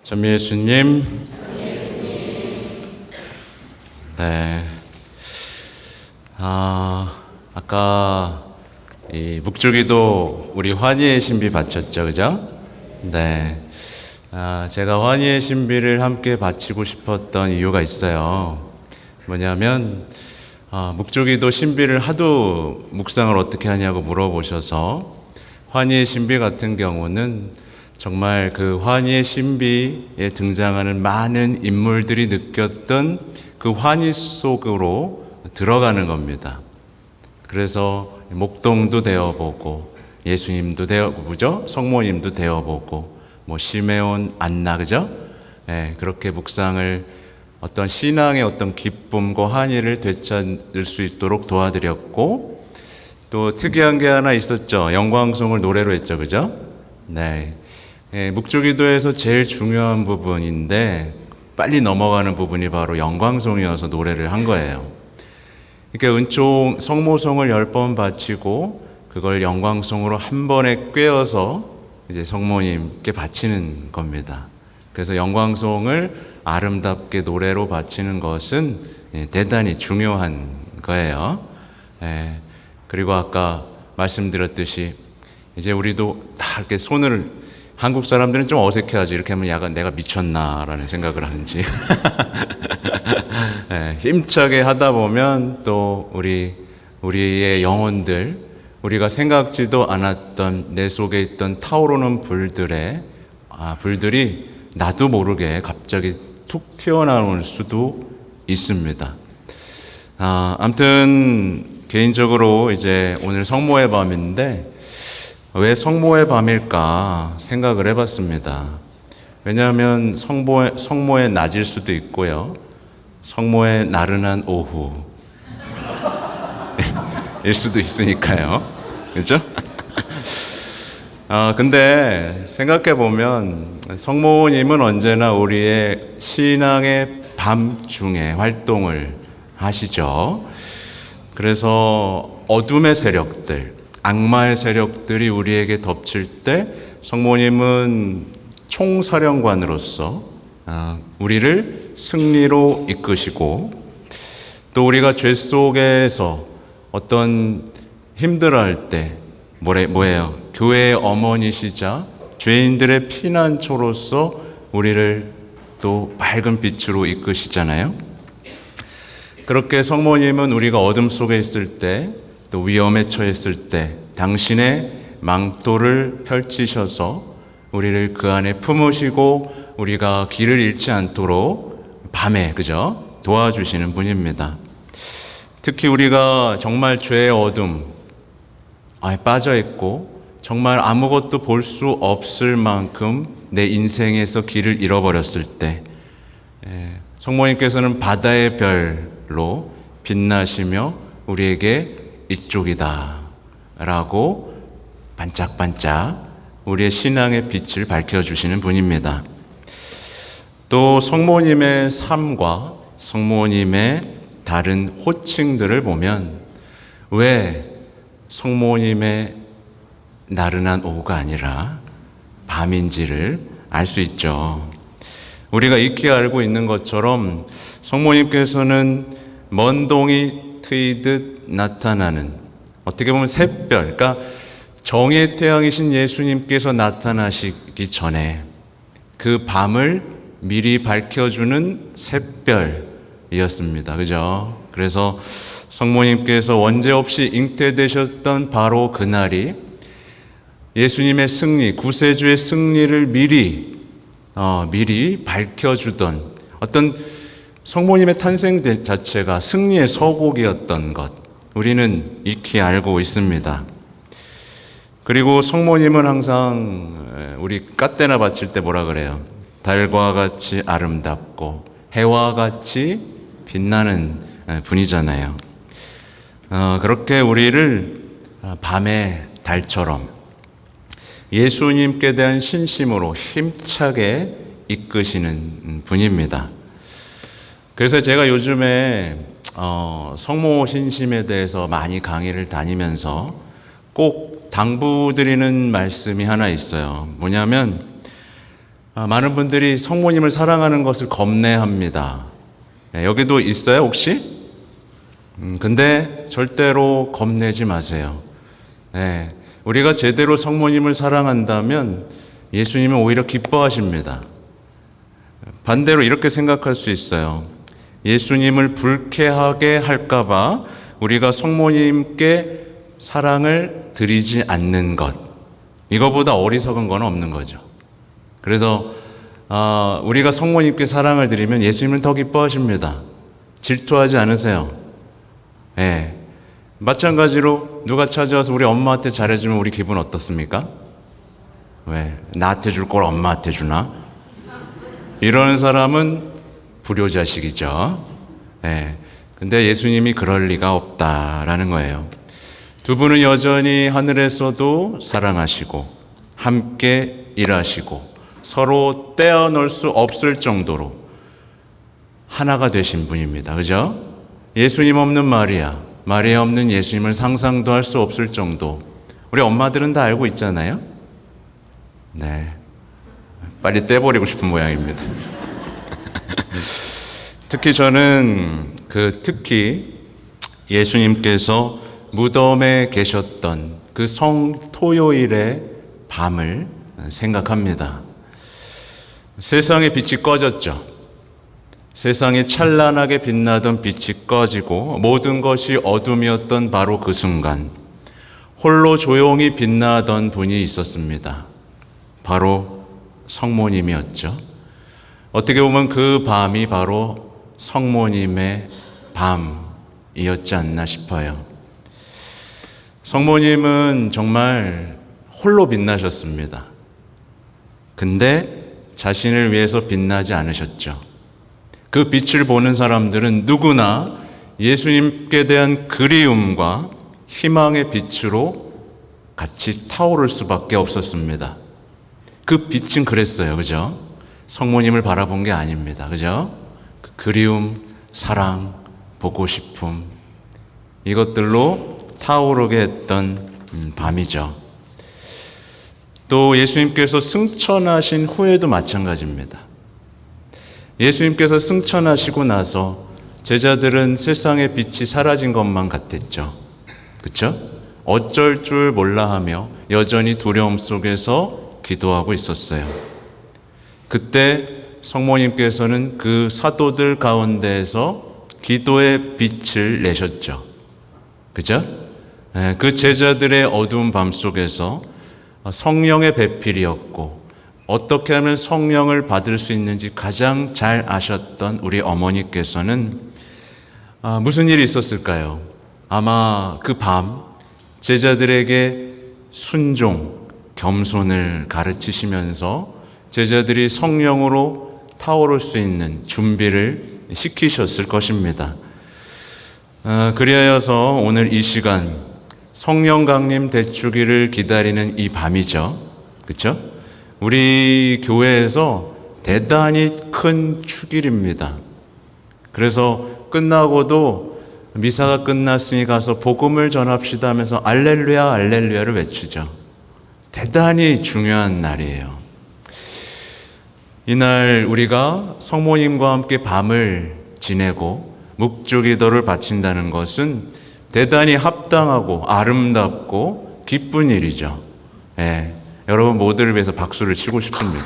전미예수님, 네. 아까 이 묵주기도 우리 환희의 신비 바쳤죠, 그죠? 네. 제가 환희의 신비를 함께 바치고 싶었던 이유가 있어요. 뭐냐면, 묵주기도 신비를 하도 묵상을 어떻게 하냐고 물어보셔서 환희의 신비 같은 경우는 정말 그 환희의 신비에 등장하는 많은 인물들이 느꼈던 그 환희 속으로 들어가는 겁니다. 그래서 목동도 되어보고 예수님도 되어보죠. 성모님도 되어보고 뭐 시메온, 안나, 그죠? 네, 그렇게 묵상을 어떤 신앙의 어떤 기쁨과 환희를 되찾을 수 있도록 도와드렸고, 또 특이한 게 하나 있었죠. 영광송을 노래로 했죠, 그죠? 네. 묵주기도에서 제일 중요한 부분인데 빨리 넘어가는 부분이 바로 영광송이어서 노래를 한 거예요. 그러니까 은총 성모송을 10번 바치고 그걸 영광송으로 한 번에 꿰어서 이제 성모님께 바치는 겁니다. 그래서 영광송을 아름답게 노래로 바치는 것은 대단히 중요한 거예요. 그리고 아까 말씀드렸듯이 이제 우리도 다 이렇게 손을, 한국 사람들은 좀 어색해하죠. 이렇게 하면 약간 내가 미쳤나라는 생각을 하는지. 힘차게 하다 보면 또 우리의 영혼들, 우리가 생각지도 않았던 내 속에 있던 타오르는 불들이 나도 모르게 갑자기 툭 튀어나올 수도 있습니다. 아무튼 개인적으로 이제 오늘 성모의 밤인데 왜 성모의 밤일까 생각을 해봤습니다. 왜냐하면 성모의 낮일 수도 있고요, 성모의 나른한 오후 일 수도 있으니까요, 그렇죠? 근데 생각해보면 성모님은 언제나 우리의 신앙의 밤중에 활동을 하시죠. 그래서 어둠의 세력들, 악마의 세력들이 우리에게 덮칠 때 성모님은 총사령관으로서 우리를 승리로 이끄시고, 또 우리가 죄 속에서 어떤 힘들어할 때 뭐예요? 교회의 어머니시자 죄인들의 피난처로서 우리를 또 밝은 빛으로 이끄시잖아요. 그렇게 성모님은 우리가 어둠 속에 있을 때, 또 위험에 처했을 때 당신의 망토를 펼치셔서 우리를 그 안에 품으시고 우리가 길을 잃지 않도록 밤에, 그죠? 도와주시는 분입니다. 특히 우리가 정말 죄의 어둠 빠져 있고 정말 아무것도 볼 수 없을 만큼 내 인생에서 길을 잃어버렸을 때 성모님께서는 바다의 별로 빛나시며 우리에게 이쪽이다 라고 반짝반짝 우리의 신앙의 빛을 밝혀주시는 분입니다. 또 성모님의 삶과 성모님의 다른 호칭들을 보면 왜 성모님의 나른한 오후가 아니라 밤인지를 알 수 있죠. 우리가 익히 알고 있는 것처럼 성모님께서는 먼 동이 트이듯 나타나는, 어떻게 보면 샛별, 그러니까 정의 태양이신 예수님께서 나타나시기 전에 그 밤을 미리 밝혀주는 샛별이었습니다. 그죠? 그래서 성모님께서 원죄 없이 잉태되셨던 바로 그날이 예수님의 승리, 구세주의 승리를 미리 밝혀주던, 어떤 성모님의 탄생 자체가 승리의 서곡이었던 것, 우리는 익히 알고 있습니다. 그리고 성모님은 항상 우리 깍대나 바칠 때 뭐라 그래요? 달과 같이 아름답고 해와 같이 빛나는 분이잖아요. 그렇게 우리를 밤의 달처럼 예수님께 대한 신심으로 힘차게 이끄시는 분입니다. 그래서 제가 요즘에 성모 신심에 대해서 많이 강의를 다니면서 꼭 당부드리는 말씀이 하나 있어요. 뭐냐면 많은 분들이 성모님을 사랑하는 것을 겁내합니다. 여기도 있어요, 혹시? 근데 절대로 겁내지 마세요. 우리가 제대로 성모님을 사랑한다면 예수님은 오히려 기뻐하십니다. 반대로 이렇게 생각할 수 있어요. 예수님을 불쾌하게 할까봐 우리가 성모님께 사랑을 드리지 않는 것, 이거보다 어리석은 건 없는 거죠. 그래서 우리가 성모님께 사랑을 드리면 예수님은 더 기뻐하십니다. 질투하지 않으세요. 마찬가지로 누가 찾아와서 우리 엄마한테 잘해주면 우리 기분 어떻습니까? 왜? 나한테 줄 걸 엄마한테 주나? 이러는 사람은 불효자식이죠. 근데 예수님이 그럴 리가 없다라는 거예요. 두 분은 여전히 하늘에서도 사랑하시고 함께 일하시고 서로 떼어놓을 수 없을 정도로 하나가 되신 분입니다. 그죠? 예수님 없는 마리아, 마리아 없는 예수님을 상상도 할 수 없을 정도. 우리 엄마들은 다 알고 있잖아요. 빨리 떼버리고 싶은 모양입니다. 특히 저는 특히 예수님께서 무덤에 계셨던 그 성토요일의 밤을 생각합니다. 세상의 빛이 꺼졌죠. 세상이 찬란하게 빛나던 빛이 꺼지고 모든 것이 어둠이었던 바로 그 순간 홀로 조용히 빛나던 분이 있었습니다. 바로 성모님이었죠. 어떻게 보면 그 밤이 바로 성모님의 밤이었지 않나 싶어요. 성모님은 정말 홀로 빛나셨습니다. 근데 자신을 위해서 빛나지 않으셨죠. 그 빛을 보는 사람들은 누구나 예수님께 대한 그리움과 희망의 빛으로 같이 타오를 수밖에 없었습니다. 그 빛은 그랬어요. 그죠? 성모님을 바라본 게 아닙니다. 그죠? 그 그리움, 사랑, 보고 싶음, 이것들로 타오르게 했던 밤이죠. 또 예수님께서 승천하신 후에도 마찬가지입니다. 예수님께서 승천하시고 나서 제자들은 세상의 빛이 사라진 것만 같았죠. 그렇죠? 어쩔 줄 몰라 하며 여전히 두려움 속에서 기도하고 있었어요. 그때 성모님께서는 그 사도들 가운데에서 기도의 빛을 내셨죠. 그죠? 그 제자들의 어두운 밤 속에서 성령의 배필이었고 어떻게 하면 성령을 받을 수 있는지 가장 잘 아셨던 우리 어머니께서는 무슨 일이 있었을까요? 아마 그 밤 제자들에게 순종, 겸손을 가르치시면서 제자들이 성령으로 타오를 수 있는 준비를 시키셨을 것입니다. 그리하여서 오늘 이 시간 성령 강림 대축일을 기다리는 이 밤이죠. 그렇죠? 우리 교회에서 대단히 큰 축일입니다. 그래서 끝나고도 미사가 끝났으니 가서 복음을 전합시다 하면서 알렐루야 알렐루야를 외치죠. 대단히 중요한 날이에요. 이날 우리가 성모님과 함께 밤을 지내고 묵주기도를 바친다는 것은 대단히 합당하고 아름답고 기쁜 일이죠. 여러분 모두를 위해서 박수를 치고 싶습니다.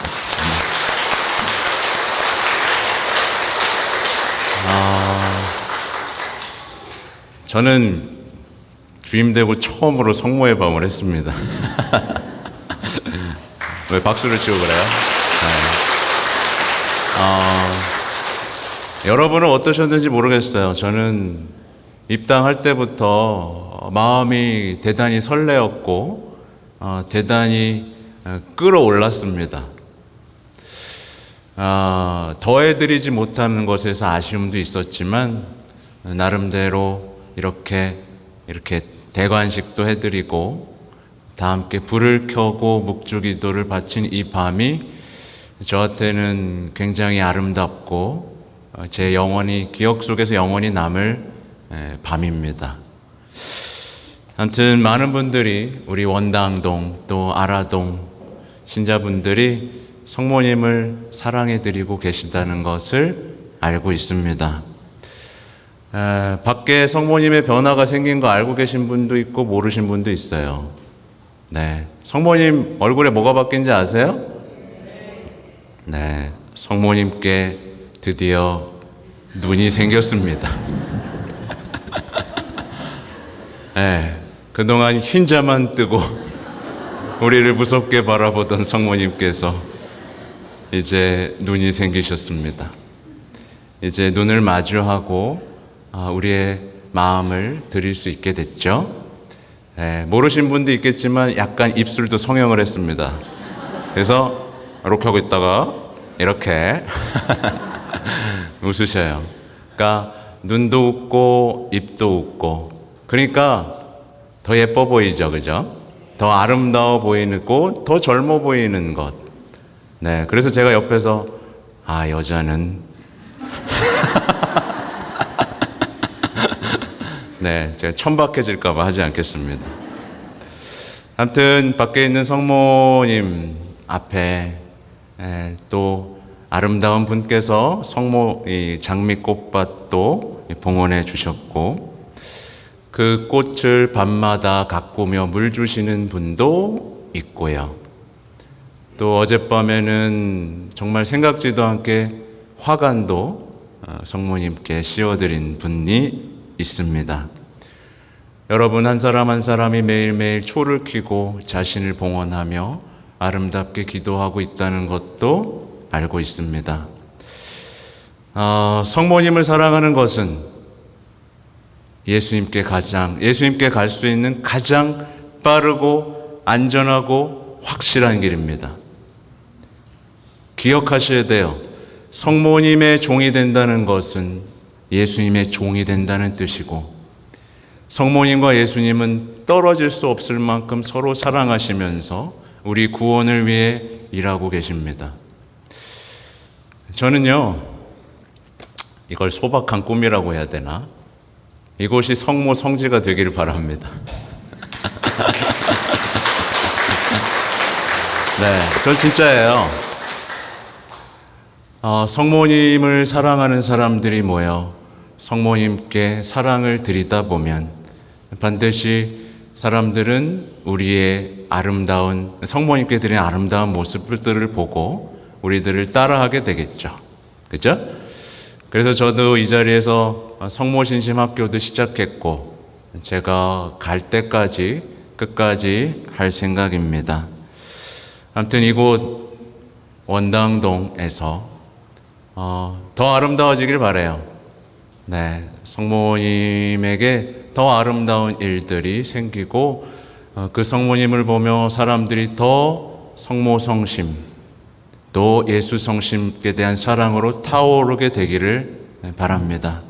저는 주임되고 처음으로 성모의 밤을 했습니다. 왜 박수를 치고 그래요? 여러분은 어떠셨는지 모르겠어요. 저는 입당할 때부터 마음이 대단히 설레었고 대단히 끌어올랐습니다. 더해드리지 못하는 것에서 아쉬움도 있었지만 나름대로 이렇게 대관식도 해드리고 다 함께 불을 켜고 묵주기도를 바친 이 밤이 저한테는 굉장히 아름답고 제 영원히 기억 속에서 영원히 남을 밤입니다. 아무튼 많은 분들이 우리 원당동 또 아라동 신자분들이 성모님을 사랑해 드리고 계시다는 것을 알고 있습니다. 밖에 성모님의 변화가 생긴 거 알고 계신 분도 있고 모르신 분도 있어요. 네, 성모님 얼굴에 뭐가 바뀐지 아세요? 네, 성모님께 드디어 눈이 생겼습니다. 네, 그동안 흰자만 뜨고 우리를 무섭게 바라보던 성모님께서 이제 눈이 생기셨습니다. 이제 눈을 마주하고 우리의 마음을 드릴 수 있게 됐죠. 모르신 분도 있겠지만 약간 입술도 성형을 했습니다. 그래서 이렇게 하고 있다가 이렇게 웃으셔요. 그러니까 눈도 웃고 입도 웃고, 그러니까 더 예뻐 보이죠, 그죠? 더 아름다워 보이고 더 젊어 보이는 것. 네, 그래서 제가 옆에서 여자는 네, 제가 천박해질까 봐 하지 않겠습니다. 아무튼 밖에 있는 성모님 앞에 또 아름다운 분께서 이 장미꽃밭도 봉헌해 주셨고, 그 꽃을 밤마다 가꾸며 물 주시는 분도 있고요. 또 어젯밤에는 정말 생각지도 않게 화관도 성모님께 씌워드린 분이 있습니다. 여러분 한 사람 한 사람이 매일매일 초를 켜고 자신을 봉헌하며 아름답게 기도하고 있다는 것도 알고 있습니다. 성모님을 사랑하는 것은 예수님께 갈 수 있는 가장 빠르고 안전하고 확실한 길입니다. 기억하셔야 돼요. 성모님의 종이 된다는 것은 예수님의 종이 된다는 뜻이고, 성모님과 예수님은 떨어질 수 없을 만큼 서로 사랑하시면서 우리 구원을 위해 일하고 계십니다. 저는요, 이걸 소박한 꿈이라고 해야 되나? 이곳이 성모 성지가 되기를 바랍니다. 네, 전 진짜예요. 성모님을 사랑하는 사람들이 모여 성모님께 사랑을 드리다 보면 반드시 사람들은 우리의 성모님께 드린 아름다운 모습들을 보고 우리들을 따라하게 되겠죠. 그죠? 그래서 저도 이 자리에서 성모신심학교도 시작했고, 제가 갈 때까지 끝까지 할 생각입니다. 아무튼 이곳 원당동에서 더 아름다워지길 바라요. 네, 성모님에게 더 아름다운 일들이 생기고, 그 성모님을 보며 사람들이 더 성모성심, 또 예수 성심께 대한 사랑으로 타오르게 되기를 바랍니다.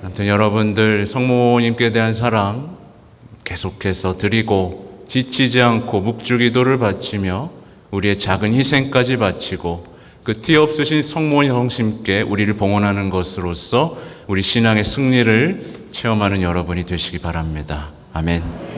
아무튼 여러분들 성모님께 대한 사랑 계속해서 드리고, 지치지 않고 묵주기도를 바치며 우리의 작은 희생까지 바치고, 그 티 없으신 성모님 성심께 우리를 봉헌하는 것으로서 우리 신앙의 승리를 체험하는 여러분이 되시기 바랍니다. 아멘.